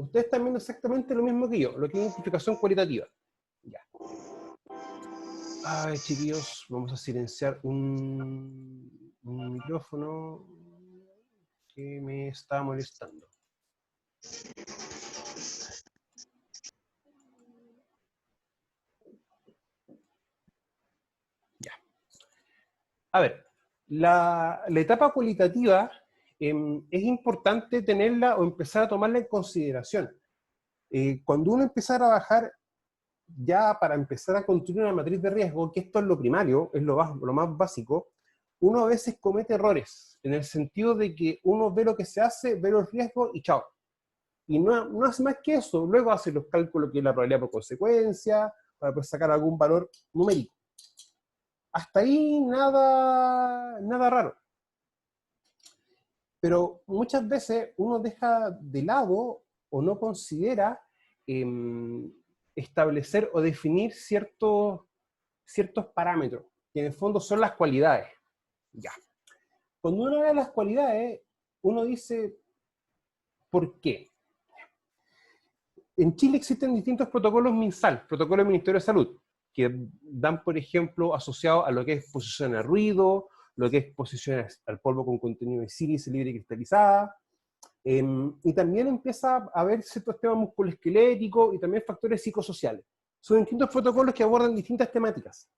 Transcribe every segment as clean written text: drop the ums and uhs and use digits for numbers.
ustedes están viendo exactamente lo mismo que yo, lo que es identificación cualitativa. Ya. Ay, chiquillos, vamos a silenciar un micrófono que me está molestando. Ya. A ver, la etapa cualitativa es importante tenerla o empezar a tomarla en consideración. Cuando uno empieza a trabajar ya para empezar a construir una matriz de riesgo, que esto es lo primario, es lo más básico, uno a veces comete errores, en el sentido de que uno ve lo que se hace, ve los riesgos y chao. Y no hace más que eso, luego hace los cálculos que es la probabilidad por consecuencia, para poder sacar algún valor numérico. Hasta ahí nada raro. Pero muchas veces uno deja de lado o no considera establecer o definir ciertos parámetros, que en el fondo son las cualidades. Ya. Cuando uno ve las cualidades, uno dice, ¿por qué? En Chile existen distintos protocolos MinSal, protocolos del Ministerio de Salud, que dan, por ejemplo, asociado a lo que es exposición al ruido, lo que es exposición al polvo con contenido de sílice libre y cristalizada, y también empieza a haber ciertos temas musculoesqueléticos y también factores psicosociales. Son distintos protocolos que abordan distintas temáticas.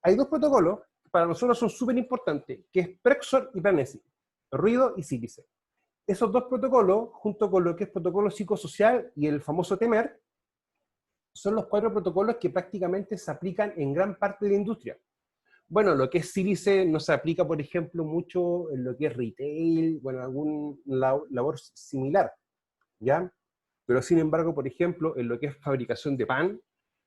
Hay dos protocolos que para nosotros son súper importantes, que es Prexor y Planesi, ruido y sílice. Esos dos protocolos, junto con lo que es protocolo psicosocial y el famoso TEMER, son los 4 protocolos que prácticamente se aplican en gran parte de la industria. Bueno, lo que es sílice no se aplica, por ejemplo, mucho en lo que es retail, bueno, algún labor similar, ¿ya? Pero sin embargo, por ejemplo, en lo que es fabricación de pan,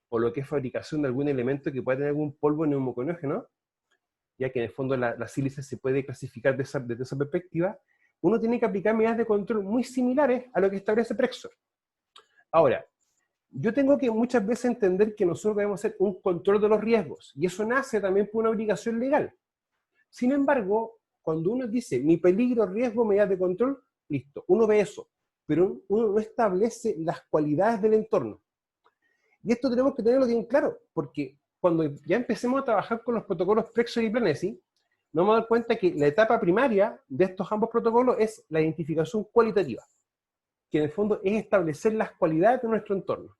o lo que es fabricación de algún elemento que pueda tener algún polvo neumoconógeno, ya que en el fondo la sílice se puede clasificar desde esa perspectiva, uno tiene que aplicar medidas de control muy similares a lo que establece Prexor. Ahora, yo tengo que muchas veces entender que nosotros debemos hacer un control de los riesgos, y eso nace también por una obligación legal. Sin embargo, cuando uno dice mi peligro, riesgo, medidas de control, listo, uno ve eso, pero uno no establece las cualidades del entorno. Y esto tenemos que tenerlo bien claro, porque cuando ya empecemos a trabajar con los protocolos Prexor y Planesi, nos vamos a dar cuenta que la etapa primaria de estos ambos protocolos es la identificación cualitativa, que en el fondo es establecer las cualidades de nuestro entorno.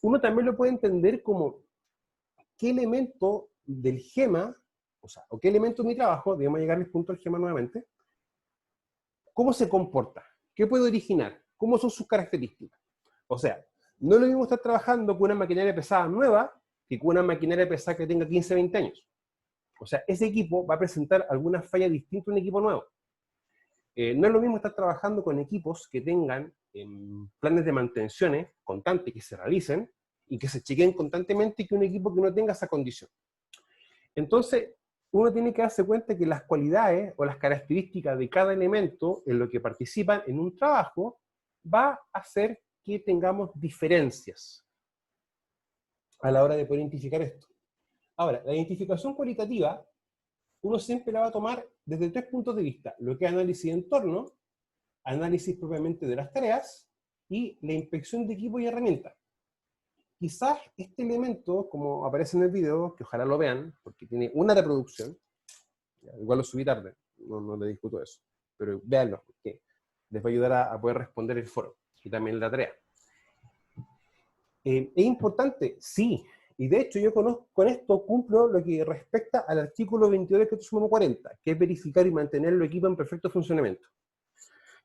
Uno también lo puede entender como qué elemento del GEMA, o qué elemento de mi trabajo, digamos llegar al punto del GEMA nuevamente, cómo se comporta, qué puede originar, cómo son sus características. O sea, no es lo mismo estar trabajando con una maquinaria pesada nueva que con una maquinaria pesada que tenga 15, 20 años. O sea, ese equipo va a presentar alguna falla distinta a un equipo nuevo. No es lo mismo estar trabajando con equipos que tengan planes de mantenciones constantes que se realicen y que se chequeen constantemente que un equipo que no tenga esa condición. Entonces, uno tiene que darse cuenta que las cualidades o las características de cada elemento en lo que participan en un trabajo va a hacer que tengamos diferencias a la hora de poder identificar esto. Ahora, la identificación cualitativa, uno siempre la va a tomar desde 3 puntos de vista: lo que es análisis de entorno, análisis propiamente de las tareas y la inspección de equipo y herramientas. Quizás este elemento, como aparece en el video, que ojalá lo vean, porque tiene una reproducción, igual lo subí tarde, no le discuto eso, pero véanlo, porque les va a ayudar a poder responder el foro y también la tarea. ¿Es importante? Sí. Y de hecho yo con esto cumplo lo que respecta al artículo 22 del Decreto Supremo 40, que es verificar y mantener los equipos en perfecto funcionamiento.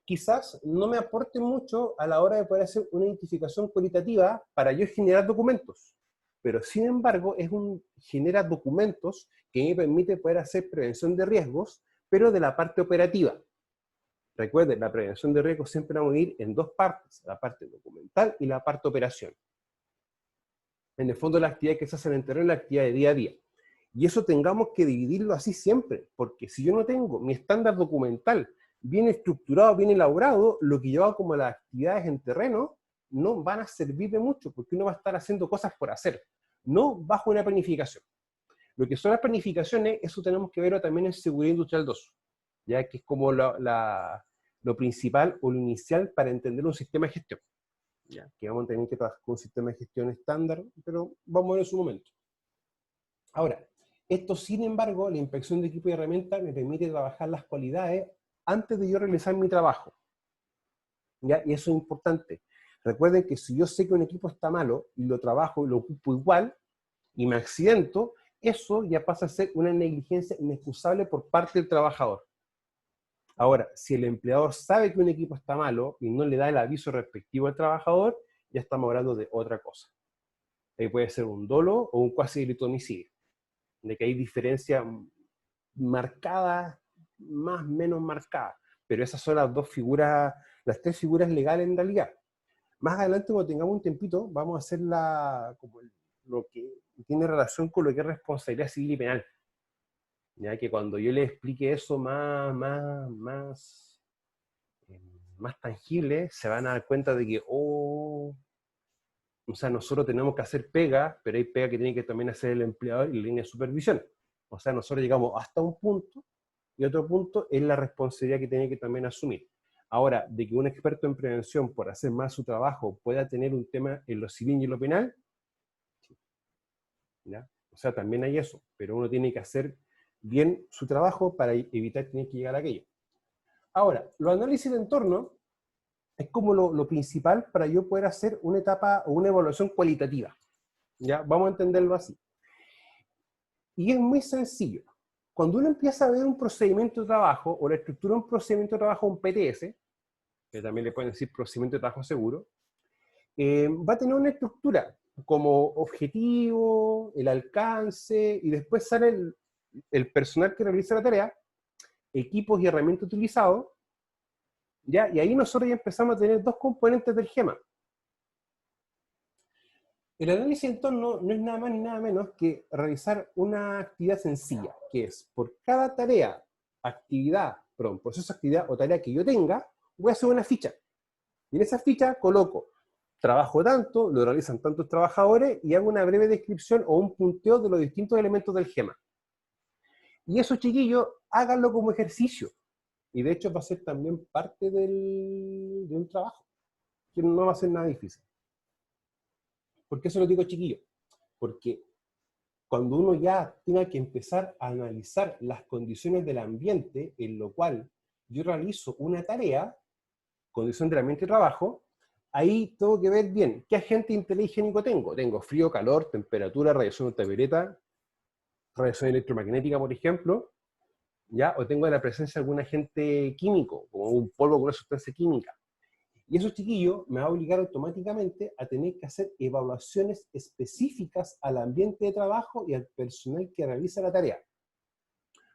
Quizás no me aporte mucho a la hora de poder hacer una identificación cualitativa para yo generar documentos, pero sin embargo genera documentos que me permite poder hacer prevención de riesgos, pero de la parte operativa. Recuerden, la prevención de riesgos siempre va a ir en 2 partes, la parte documental y la parte operación. En el fondo, la actividad que se hace en el terreno es la actividad de día a día. Y eso tengamos que dividirlo así siempre, porque si yo no tengo mi estándar documental bien estructurado, bien elaborado, lo que yo hago como las actividades en terreno no van a servir de mucho, porque uno va a estar haciendo cosas por hacer, no bajo una planificación. Lo que son las planificaciones, eso tenemos que verlo también en Seguridad Industrial 2, ya que es como la lo principal o lo inicial para entender un sistema de gestión. ¿Ya? Que vamos a tener que trabajar con un sistema de gestión estándar, pero vamos a ver en su momento. Ahora, esto sin embargo, la inspección de equipo y herramientas me permite trabajar las cualidades antes de yo realizar mi trabajo. ¿Ya? Y eso es importante. Recuerden que si yo sé que un equipo está malo y lo trabajo y lo ocupo igual y me accidento, eso ya pasa a ser una negligencia inexcusable por parte del trabajador. Ahora, si el empleador sabe que un equipo está malo y no le da el aviso respectivo al trabajador, ya estamos hablando de otra cosa. Ahí puede ser un dolo o un cuasi delito de homicidio, de que hay diferencias marcadas, más o menos marcadas, pero esas son las dos figuras, las tres figuras legales en realidad. Más adelante, cuando tengamos un tempito, vamos a hacer como lo que tiene relación con lo que es responsabilidad civil y penal. Ya que cuando yo les explique eso más tangible, se van a dar cuenta de que, o sea, nosotros tenemos que hacer pega, pero hay pega que tiene que también hacer el empleador y la línea de supervisión. O sea, nosotros llegamos hasta un punto, y otro punto es la responsabilidad que tiene que también asumir. Ahora, de que un experto en prevención, por hacer más su trabajo, pueda tener un tema en lo civil y en lo penal, ¿ya? O sea, también hay eso, pero uno tiene que hacer bien su trabajo para evitar tener que llegar a aquello. Ahora, los análisis de entorno es como lo principal para yo poder hacer una etapa o una evaluación cualitativa. ¿Ya? Vamos a entenderlo así. Y es muy sencillo. Cuando uno empieza a ver un procedimiento de trabajo o la estructura de un procedimiento de trabajo, un PTS, que también le pueden decir procedimiento de trabajo seguro, va a tener una estructura como objetivo, el alcance, y después sale el personal que realiza la tarea, equipos y herramientas utilizados, ¿ya? Y ahí nosotros ya empezamos a tener dos componentes del GEMA. El análisis de entorno no es nada más ni nada menos que realizar una actividad sencilla, que es por cada tarea, actividad, perdón, proceso, actividad o tarea que yo tenga, voy a hacer una ficha. Y en esa ficha coloco trabajo tanto, lo realizan tantos trabajadores y hago una breve descripción o un punteo de los distintos elementos del GEMA. Y eso, chiquillos, háganlo como ejercicio. Y de hecho va a ser también parte de un trabajo, que no va a ser nada difícil. ¿Por qué eso lo digo, chiquillos? Porque cuando uno ya tenga que empezar a analizar las condiciones del ambiente en lo cual yo realizo una tarea, condición del ambiente de trabajo, ahí tengo que ver bien qué agente inteligénico tengo. Tengo frío, calor, temperatura, radiación ultravioleta, radiación electromagnética, por ejemplo, ¿ya? O tengo la presencia de algún agente químico, como un polvo con una sustancia química. Y eso, chiquillo, me va a obligar automáticamente a tener que hacer evaluaciones específicas al ambiente de trabajo y al personal que realiza la tarea.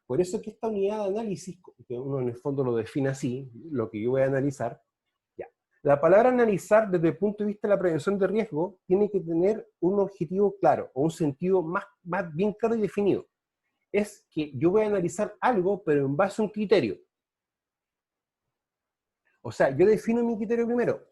Por eso que esta unidad de análisis, que uno en el fondo lo define así, lo que yo voy a analizar, ya. La palabra analizar desde el punto de vista de la prevención de riesgo tiene que tener un objetivo claro, o un sentido más bien claro y definido. Es que yo voy a analizar algo, pero en base a un criterio. O sea, yo defino mi criterio primero.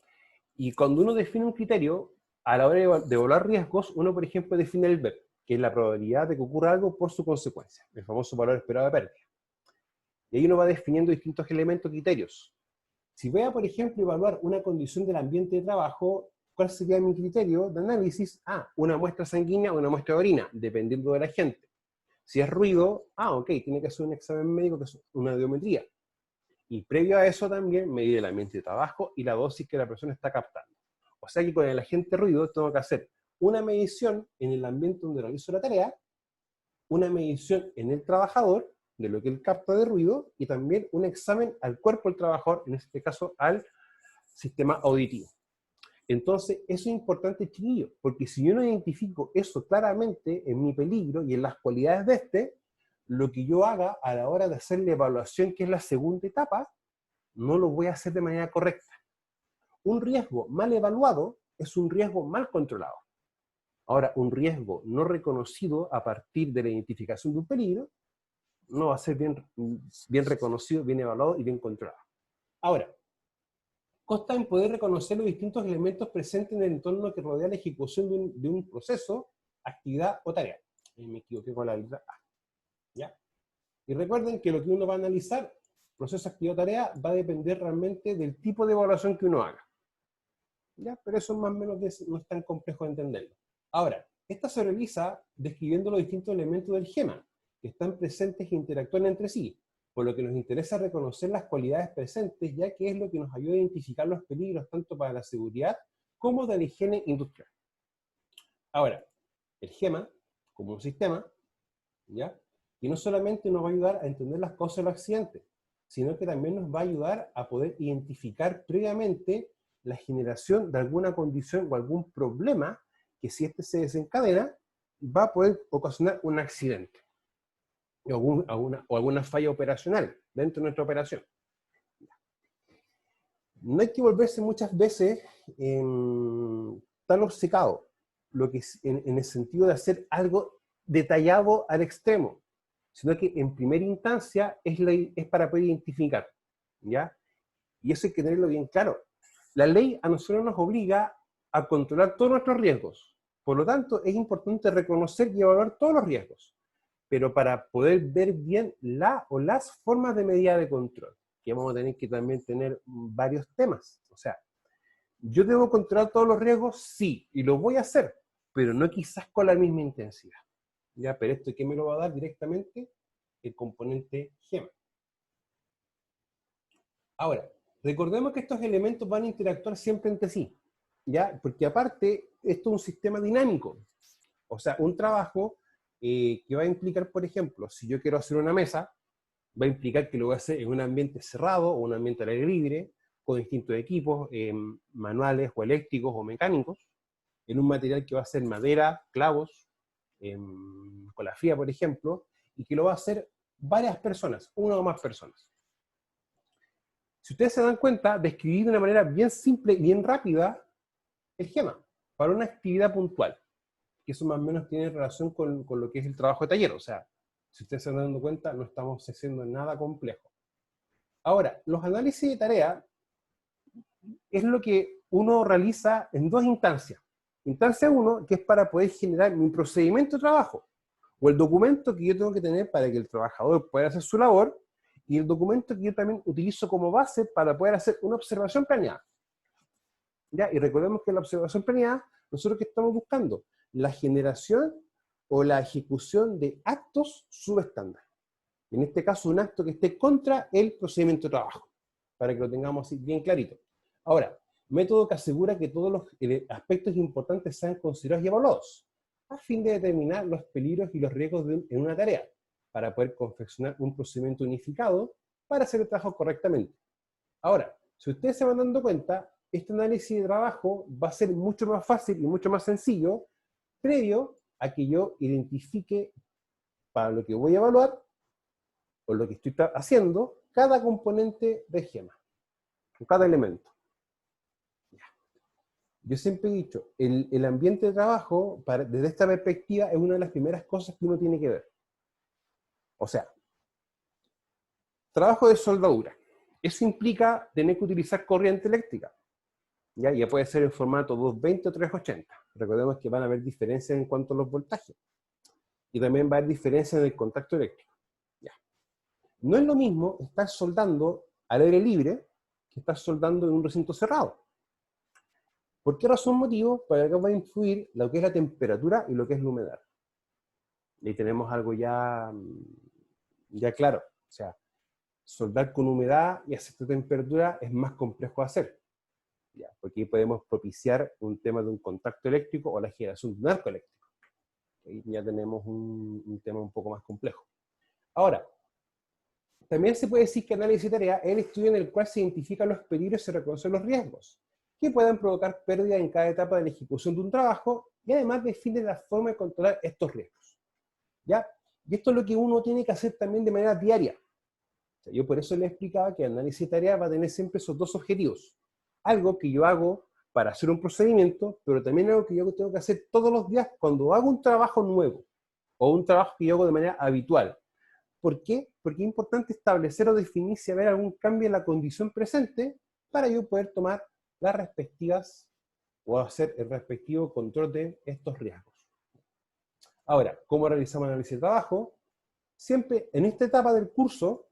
Y cuando uno define un criterio, a la hora de evaluar riesgos, uno, por ejemplo, define el VEP, que es la probabilidad de que ocurra algo por su consecuencia, el famoso valor esperado de pérdida. Y ahí uno va definiendo distintos elementos, criterios. Si voy a, por ejemplo, evaluar una condición del ambiente de trabajo, ¿cuál sería mi criterio de análisis? Una muestra sanguínea o una muestra de orina, dependiendo de la gente. Si es ruido, ok, tiene que hacer un examen médico, que es una audiometría. Y previo a eso también medir el ambiente de trabajo y la dosis que la persona está captando. O sea que con el agente ruido tengo que hacer una medición en el ambiente donde realizo la tarea, una medición en el trabajador de lo que él capta de ruido y también un examen al cuerpo del trabajador, en este caso al sistema auditivo. Entonces, eso es importante, chiquillos, porque si yo no identifico eso claramente en mi peligro y en las cualidades de este, lo que yo haga a la hora de hacer la evaluación, que es la segunda etapa, no lo voy a hacer de manera correcta. Un riesgo mal evaluado es un riesgo mal controlado. Ahora, un riesgo no reconocido a partir de la identificación de un peligro no va a ser bien reconocido, bien evaluado y bien controlado. Ahora, consta en poder reconocer los distintos elementos presentes en el entorno que rodea la ejecución de un proceso, actividad o tarea. Me equivoqué con la letra A. ¿Ya? Y recuerden que lo que uno va a analizar proceso, actividad, tarea, va a depender realmente del tipo de evaluación que uno haga. ¿Ya? Pero eso más o menos no es tan complejo de entenderlo. Ahora, esta se realiza describiendo los distintos elementos del GEMA, que están presentes e interactúan entre sí, por lo que nos interesa reconocer las cualidades presentes, ya que es lo que nos ayuda a identificar los peligros tanto para la seguridad como de la higiene industrial. Ahora, el GEMA, como un sistema, ¿ya? Y no solamente nos va a ayudar a entender las causas de los accidentes, sino que también nos va a ayudar a poder identificar previamente la generación de alguna condición o algún problema que, si este se desencadena, va a poder ocasionar un accidente o alguna falla operacional dentro de nuestra operación. No hay que volverse muchas veces tan obcecado en el sentido de hacer algo detallado al extremo, sino que en primera instancia es para poder identificar, ¿ya? Y eso hay que tenerlo bien claro. La ley a nosotros nos obliga a controlar todos nuestros riesgos. Por lo tanto, es importante reconocer y evaluar todos los riesgos, pero para poder ver bien las formas de medida de control, que vamos a tener que también tener varios temas. O sea, ¿yo debo controlar todos los riesgos? Sí, y lo voy a hacer, pero no quizás con la misma intensidad. ¿Ya? Pero esto, ¿qué me lo va a dar directamente? El componente GEMA. Ahora, recordemos que estos elementos van a interactuar siempre entre sí, ¿ya? Porque aparte, esto es un sistema dinámico. O sea, un trabajo que va a implicar, por ejemplo, si yo quiero hacer una mesa, va a implicar que lo voy a hacer en un ambiente cerrado o un ambiente al aire libre, con distintos equipos, manuales o eléctricos o mecánicos, en un material que va a ser madera, clavos, con la fría, por ejemplo, y que lo va a hacer varias personas, una o más personas. Si ustedes se dan cuenta, describí de una manera bien simple y bien rápida el GEMA para una actividad puntual, que eso más o menos tiene relación con lo que es el trabajo de taller. O sea, si ustedes se están dando cuenta, no estamos haciendo nada complejo. Ahora, los análisis de tarea es lo que uno realiza en dos instancias. Instancia 1, que es para poder generar mi procedimiento de trabajo, o el documento que yo tengo que tener para que el trabajador pueda hacer su labor, y el documento que yo también utilizo como base para poder hacer una observación planeada. ¿Ya? Y recordemos que en la observación planeada, nosotros que estamos buscando la generación o la ejecución de actos subestándar. En este caso, un acto que esté contra el procedimiento de trabajo, para que lo tengamos así bien clarito. Ahora, método que asegura que todos los aspectos importantes sean considerados y evaluados, a fin de determinar los peligros y los riesgos en una tarea, para poder confeccionar un procedimiento unificado para hacer el trabajo correctamente. Ahora, si ustedes se van dando cuenta, este análisis de trabajo va a ser mucho más fácil y mucho más sencillo, previo a que yo identifique para lo que voy a evaluar, o lo que estoy haciendo, cada componente de GEMA, cada elemento. Yo siempre he dicho, el ambiente de trabajo, desde esta perspectiva, es una de las primeras cosas que uno tiene que ver. O sea, trabajo de soldadura. Eso implica tener que utilizar corriente eléctrica. Ya puede ser en formato 220 o 380. Recordemos que van a haber diferencias en cuanto a los voltajes. Y también va a haber diferencias en el contacto eléctrico. Ya. No es lo mismo estar soldando al aire libre que estar soldando en un recinto cerrado. ¿Por qué razón motivo? Para que va a influir lo que es la temperatura y lo que es la humedad. Y tenemos algo ya claro. O sea, soldar con humedad y a cierta temperatura es más complejo de hacer. ¿Ya? Porque podemos propiciar un tema de un contacto eléctrico o la generación de un arco eléctrico. Ahí ya tenemos un tema un poco más complejo. Ahora, también se puede decir que análisis de tarea es el estudio en el cual se identifican los peligros y se reconocen los riesgos que puedan provocar pérdida en cada etapa de la ejecución de un trabajo, y además define la forma de controlar estos riesgos. ¿Ya? Y esto es lo que uno tiene que hacer también de manera diaria. O sea, yo por eso les explicaba que el análisis de tarea va a tener siempre esos dos objetivos. Algo que yo hago para hacer un procedimiento, pero también algo que yo tengo que hacer todos los días cuando hago un trabajo nuevo, o un trabajo que yo hago de manera habitual. ¿Por qué? Porque es importante establecer o definir si habrá algún cambio en la condición presente para yo poder tomar las respectivas o hacer el respectivo control de estos riesgos. Ahora, ¿cómo realizamos el análisis de trabajo? Siempre en esta etapa del curso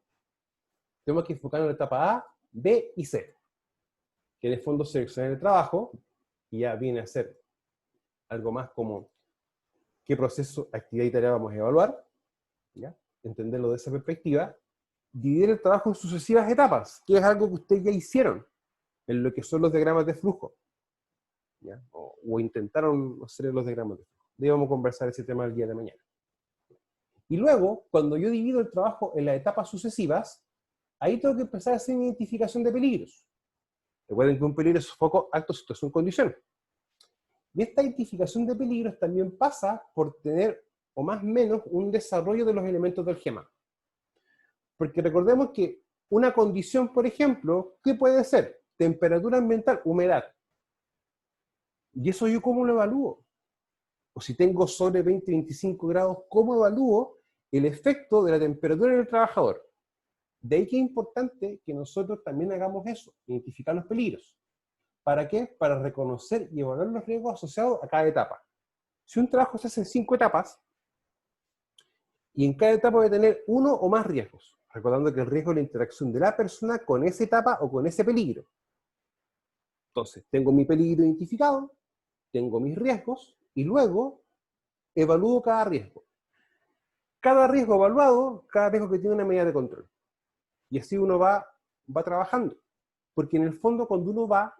tenemos que enfocarnos en la etapa A, B y C, que en el fondo seleccionar el trabajo, y ya viene a ser algo más como qué proceso, actividad y tarea vamos a evaluar, ¿ya? Entenderlo de esa perspectiva, dividir el trabajo en sucesivas etapas, que es algo que ustedes ya hicieron, en lo que son los diagramas de flujo, ¿ya? O intentaron hacer los diagramas de flujo. Debemos conversar ese tema el día de mañana. Y luego, cuando yo divido el trabajo en las etapas sucesivas, ahí tengo que empezar a hacer identificación de peligros. Recuerden que un peligro es foco, acto, situación, condición. Y esta identificación de peligros también pasa por tener, o más o menos, un desarrollo de los elementos del GEMA. Porque recordemos que una condición, por ejemplo, ¿qué puede ser? Temperatura ambiental, humedad. ¿Y eso yo cómo lo evalúo? O si tengo sobre 20-25 grados, ¿cómo evalúo el efecto de la temperatura en el trabajador? De ahí que es importante que nosotros también hagamos eso, identificar los peligros. ¿Para qué? Para reconocer y evaluar los riesgos asociados a cada etapa. Si un trabajo se hace en 5 etapas, y en cada etapa voy a tener uno o más riesgos, recordando que el riesgo es la interacción de la persona con esa etapa o con ese peligro. Entonces, tengo mi peligro identificado, tengo mis riesgos, y luego evalúo cada riesgo. Cada riesgo evaluado, cada riesgo que tiene una medida de control. Y así uno va trabajando. Porque en el fondo, cuando uno va,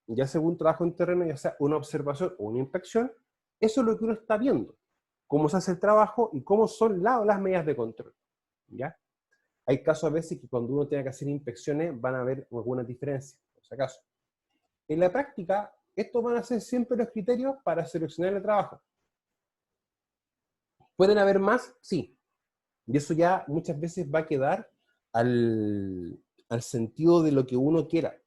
ya sea un trabajo en terreno, ya sea una observación o una inspección, eso es lo que uno está viendo. Cómo se hace el trabajo y cómo son las medidas de control. ¿Ya? Hay casos a veces que cuando uno tenga que hacer inspecciones van a haber algunas diferencias, por si acaso. En la práctica, estos van a ser siempre los criterios para seleccionar el trabajo. ¿Pueden haber más? Sí. Y eso ya muchas veces va a quedar al sentido de lo que uno quiera,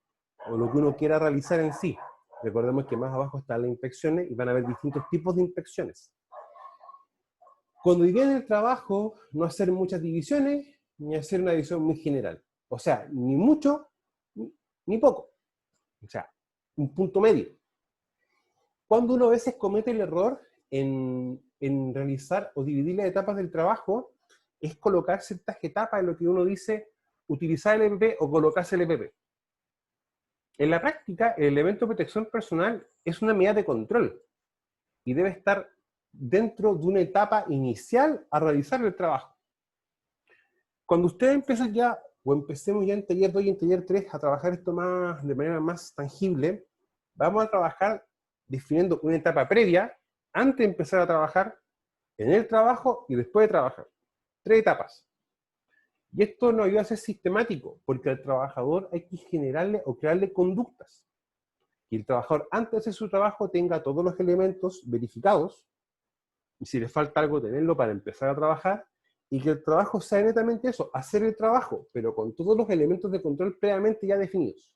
o lo que uno quiera realizar en sí. Recordemos que más abajo están las inspecciones y van a haber distintos tipos de inspecciones. Cuando viene el trabajo, no hacer muchas divisiones, ni hacer una división muy general. O sea, ni mucho, ni poco. O sea, un punto medio. Cuando uno a veces comete el error en realizar o dividir las etapas del trabajo, es colocar ciertas etapas en lo que uno dice, utilizar el EPP o colocarse el EPP. En la práctica, el elemento de protección personal es una medida de control y debe estar dentro de una etapa inicial a realizar el trabajo. Cuando ustedes empiezan ya, o empecemos ya en taller 2 y en taller 3 a trabajar esto más de manera más tangible, vamos a trabajar definiendo una etapa previa antes de empezar a trabajar, en el trabajo y después de trabajar. 3 etapas. Y esto nos ayuda a ser sistemático, porque al trabajador hay que generarle o crearle conductas. Que el trabajador, antes de hacer su trabajo, tenga todos los elementos verificados, y si le falta algo, tenerlo para empezar a trabajar, y que el trabajo sea netamente eso, hacer el trabajo, pero con todos los elementos de control previamente ya definidos.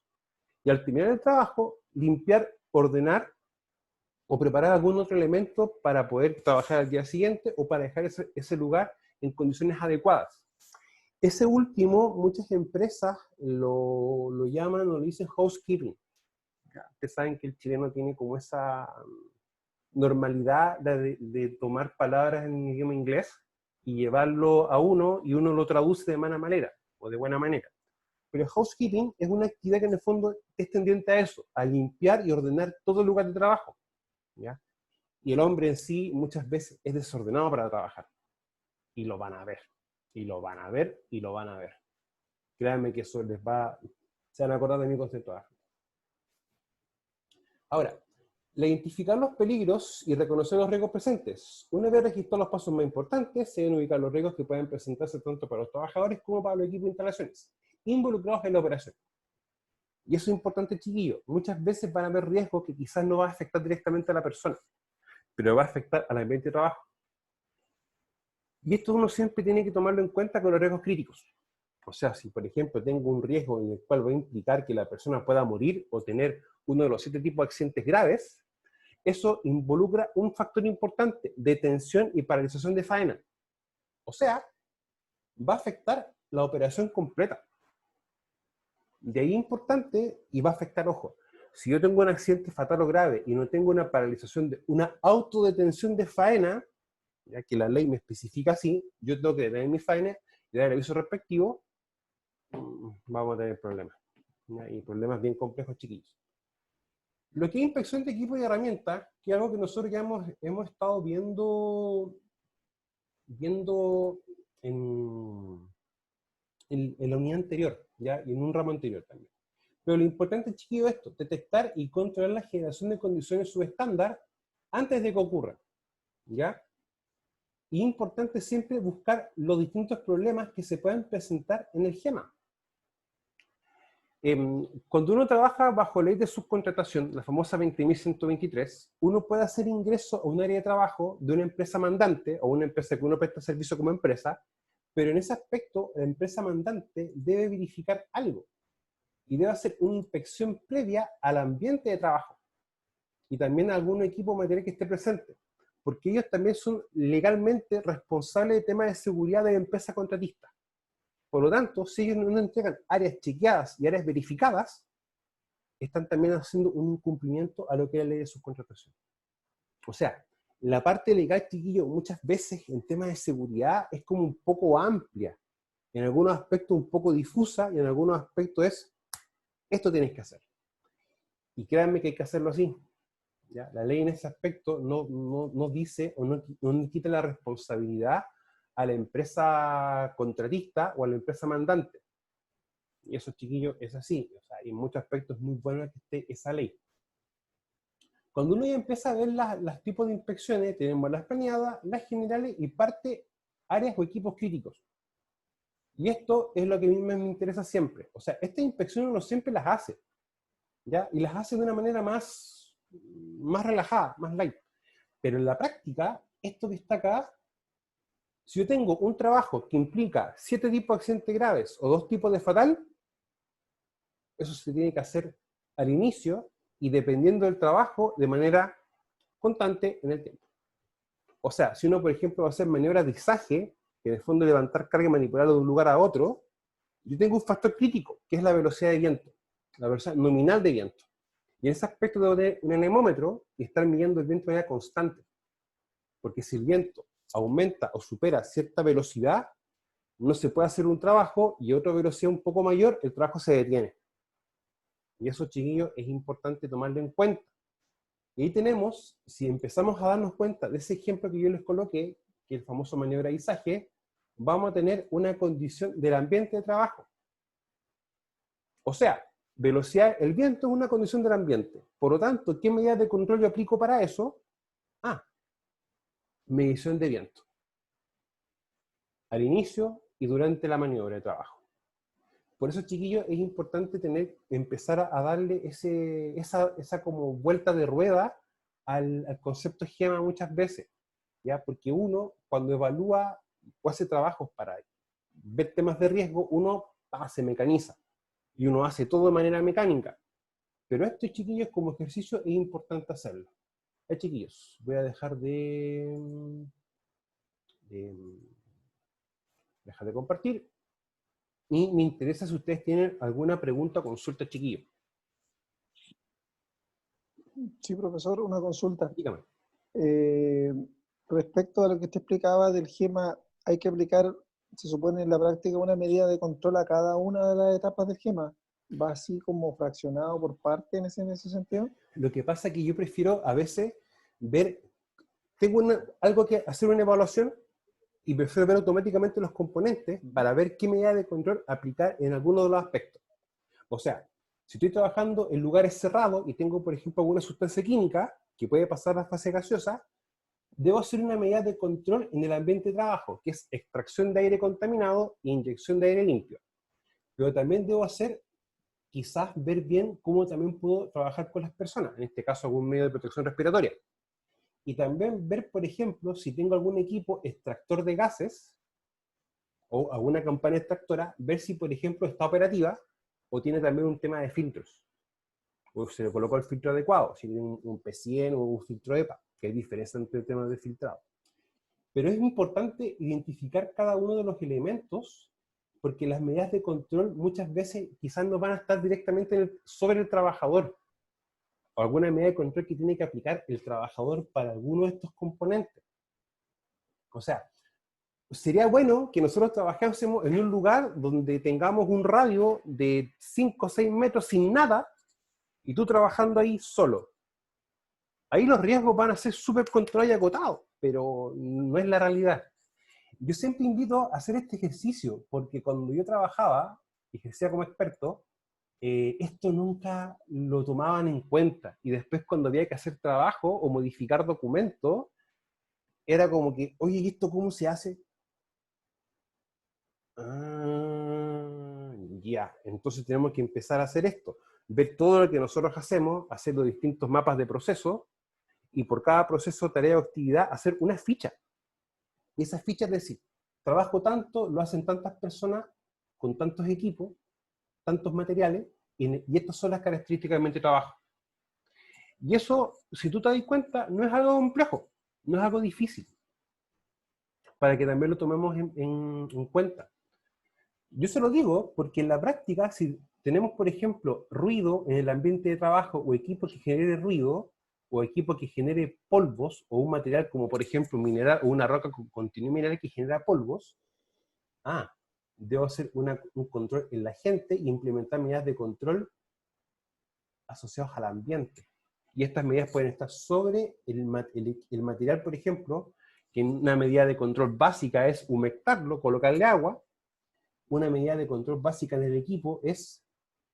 Y al terminar el trabajo, limpiar, ordenar, o preparar algún otro elemento para poder trabajar al día siguiente, o para dejar ese lugar en condiciones adecuadas. Ese último, muchas empresas lo llaman o lo dicen housekeeping. Ustedes saben que el chileno tiene como esa normalidad de tomar palabras en idioma inglés y llevarlo a uno, y uno lo traduce de mala manera, o de buena manera. Pero housekeeping es una actividad que en el fondo es tendiente a eso, a limpiar y ordenar todo el lugar de trabajo, ¿ya? Y el hombre en sí muchas veces es desordenado para trabajar. Y lo van a ver. Y lo van a ver, y lo van a ver. Créanme que eso se van a acordar de mi concepto. Ahora, identificar los peligros y reconocer los riesgos presentes. Una vez registrados los pasos más importantes, se deben ubicar los riesgos que pueden presentarse tanto para los trabajadores como para los equipos de instalaciones, involucrados en la operación. Y eso es importante, chiquillos. Muchas veces van a haber riesgos que quizás no va a afectar directamente a la persona, pero va a afectar al ambiente de trabajo. Y esto uno siempre tiene que tomarlo en cuenta con los riesgos críticos. O sea, si por ejemplo tengo un riesgo en el cual va a implicar que la persona pueda morir o tener uno de los 7 tipos de accidentes graves, eso involucra un factor importante, detención y paralización de faena. O sea, va a afectar la operación completa. De ahí importante, y va a afectar, ojo, si yo tengo un accidente fatal o grave y no tengo una paralización, una autodetención de faena, ya que la ley me especifica así, yo tengo que detener mi faena y dar el aviso respectivo, vamos a tener problemas. ¿Ya? Y problemas bien complejos, chiquillos. Lo que es inspección de equipo y herramientas, que es algo que nosotros ya hemos estado viendo en la unidad anterior, ¿ya? Y en un ramo anterior también. Pero lo importante, chiquillo, es esto: detectar y controlar la generación de condiciones subestándar antes de que ocurra, ¿ya? Y es importante siempre buscar los distintos problemas que se puedan presentar en el GEMA. Cuando uno trabaja bajo ley de subcontratación, la famosa 20.123, uno puede hacer ingreso a un área de trabajo de una empresa mandante o una empresa que uno presta servicio como empresa, pero en ese aspecto la empresa mandante debe verificar algo y debe hacer una inspección previa al ambiente de trabajo y también a algún equipo material que esté presente, porque ellos también son legalmente responsables de temas de seguridad de la empresa contratista. Por lo tanto, si ellos no entregan áreas chequeadas y áreas verificadas, están también haciendo un incumplimiento a lo que es la ley de subcontratación. O sea, la parte legal, chiquillo, muchas veces en temas de seguridad es como un poco amplia, en algunos aspectos un poco difusa y en algunos aspectos es, esto tienes que hacer. Y créanme que hay que hacerlo así. ¿Ya? La ley en ese aspecto no dice o no quita la responsabilidad a la empresa contratista o a la empresa mandante. Y eso, chiquillos, es así. O sea, en muchos aspectos es muy bueno que esté esa ley. Cuando uno ya empieza a ver los tipos de inspecciones, tenemos las planeadas, las generales y parte áreas o equipos críticos. Y esto es lo que a mí me interesa siempre. O sea, estas inspecciones uno siempre las hace, ¿ya? Y las hace de una manera más relajada, más light. Pero en la práctica, esto que está acá, si yo tengo un trabajo que implica 7 tipos de accidentes graves o 2 tipos de fatal, eso se tiene que hacer al inicio y dependiendo del trabajo de manera constante en el tiempo. O sea, si uno, por ejemplo, va a hacer maniobras de izaje, que en el fondo levantar carga y manipularlo de un lugar a otro, yo tengo un factor crítico, que es la velocidad de viento, la velocidad nominal de viento. Y en ese aspecto debo tener un anemómetro y estar midiendo el viento de manera constante. Porque si el viento aumenta o supera cierta velocidad, no se puede hacer un trabajo y a otra velocidad un poco mayor, el trabajo se detiene. Y eso, chiquillos, es importante tomarlo en cuenta. Y ahí tenemos, si empezamos a darnos cuenta de ese ejemplo que yo les coloqué, que es el famoso maniobra de izaje, vamos a tener una condición del ambiente de trabajo. O sea, velocidad, el viento es una condición del ambiente. Por lo tanto, ¿qué medidas de control yo aplico para eso? Ah, medición de viento. Al inicio y durante la maniobra de trabajo. Por eso, chiquillos, es importante empezar a darle esa como vuelta de rueda al concepto GEMA muchas veces, ¿ya? Porque uno, cuando evalúa o hace trabajos para ver temas de riesgo, uno se mecaniza y uno hace todo de manera mecánica. Pero esto, chiquillos, como ejercicio es importante hacerlo. Chiquillos, voy a dejar dejar de compartir. Y me interesa si ustedes tienen alguna pregunta o consulta, chiquillos. Sí, profesor, una consulta. Dígame. Respecto a lo que usted explicaba del GEMA, hay que aplicar, se supone en la práctica, una medida de control a cada una de las etapas del GEMA. ¿Va así como fraccionado por parte en ese sentido? Lo que pasa es que yo prefiero a veces ver, tengo algo que hacer una evaluación y prefiero ver automáticamente los componentes para ver qué medida de control aplicar en alguno de los aspectos. O sea, si estoy trabajando en lugares cerrados y tengo, por ejemplo, alguna sustancia química que puede pasar a fase gaseosa, debo hacer una medida de control en el ambiente de trabajo, que es extracción de aire contaminado e inyección de aire limpio. Pero también debo hacer, quizás, ver bien cómo también puedo trabajar con las personas, en este caso algún medio de protección respiratoria. Y también ver, por ejemplo, si tengo algún equipo extractor de gases o alguna campana extractora, ver si, por ejemplo, está operativa o tiene también un tema de filtros. O se le colocó el filtro adecuado, si tiene un P100 o un filtro EPA, que hay diferencia entre el tema de filtrado. Pero es importante identificar cada uno de los elementos, porque las medidas de control muchas veces quizás no van a estar directamente sobre el trabajador, o alguna medida de control que tiene que aplicar el trabajador para alguno de estos componentes. O sea, sería bueno que nosotros trabajásemos en un lugar donde tengamos un radio de 5 o 6 metros sin nada, y tú trabajando ahí solo. Ahí los riesgos van a ser súper controlados y acotados, pero no es la realidad. Yo siempre invito a hacer este ejercicio, porque cuando yo trabajaba, ejercía como experto, esto nunca lo tomaban en cuenta. Y después cuando había que hacer trabajo o modificar documentos, era como que, oye, ¿y esto cómo se hace? Ah, ya, entonces tenemos que empezar a hacer esto. Ver todo lo que nosotros hacemos, hacer los distintos mapas de proceso, y por cada proceso, tarea o actividad, hacer una ficha. Y esa ficha es decir, trabajo tanto, lo hacen tantas personas, con tantos equipos, tantos materiales, y estas son las características de trabajo. Y eso, si tú te das cuenta, no es algo complejo, no es algo difícil, para que también lo tomemos en cuenta. Yo se lo digo porque en la práctica, si tenemos, por ejemplo, ruido en el ambiente de trabajo, o equipo que genere ruido, o equipo que genere polvos, o un material como, por ejemplo, un mineral o una roca con contenido mineral que genera polvos, debo hacer un control en la gente y implementar medidas de control asociados al ambiente. Y estas medidas pueden estar sobre el material, por ejemplo, que una medida de control básica es humectarlo, colocarle agua. Una medida de control básica en el equipo es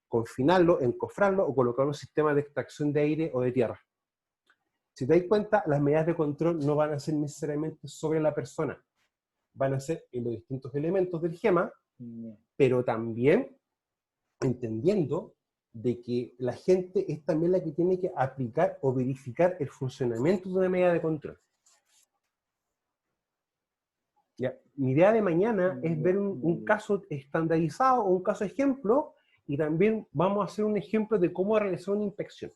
confinarlo, encofrarlo o colocar un sistema de extracción de aire o de tierra. Si te das cuenta, las medidas de control no van a ser necesariamente sobre la persona, van a ser en los distintos elementos del GEMA, pero también entendiendo de que la gente es también la que tiene que aplicar o verificar el funcionamiento de una medida de control. Ya, mi idea de mañana es ver un caso estandarizado o un caso ejemplo, y también vamos a hacer un ejemplo de cómo realizar una inspección.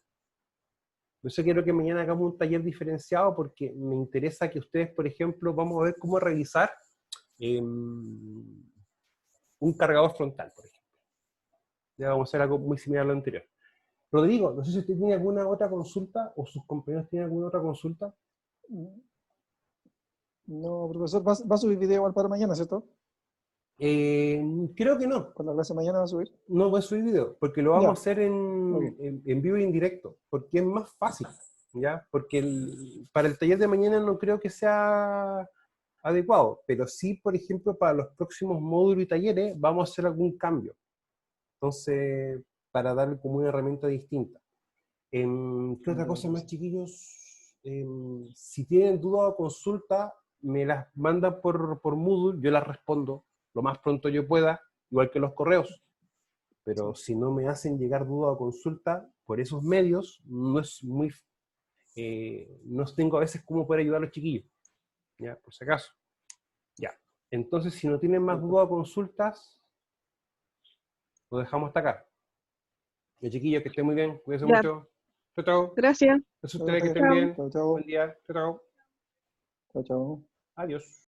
Por eso quiero que mañana hagamos un taller diferenciado, porque me interesa que ustedes, por ejemplo, vamos a ver cómo realizar un cargador frontal, por ejemplo. Ya vamos a hacer algo muy similar a lo anterior. Rodrigo, no sé si usted tiene alguna otra consulta, o sus compañeros tienen alguna otra consulta. No, profesor, va a subir video igual para mañana, ¿cierto? Creo que no. Con la clase de mañana va a subir. No voy a subir video, porque lo vamos Ya, a hacer ok. en vivo y en directo, porque es más fácil, ¿ya? Porque para el taller de mañana no creo que sea adecuado, pero sí, por ejemplo, para los próximos módulos y talleres vamos a hacer algún cambio. Entonces, para darle como una herramienta distinta. ¿Qué otra cosa más, chiquillos? Si tienen duda o consulta, me las mandan por Moodle, yo las respondo lo más pronto yo pueda, igual que los correos. Pero si no me hacen llegar duda o consulta por esos medios, no es muy... no tengo a veces cómo poder ayudar a los chiquillos, ¿ya? Por si acaso. Ya. Entonces, si no tienen más dudas o consultas, lo dejamos hasta acá. Ya, chiquillos, que estén muy bien, cuídense Ya, mucho. Chao, chao. gracias. Eso ustedes que estén Chao. bien. Chao, chao. Buen día. Chao, chao. Chao, chao. Adiós.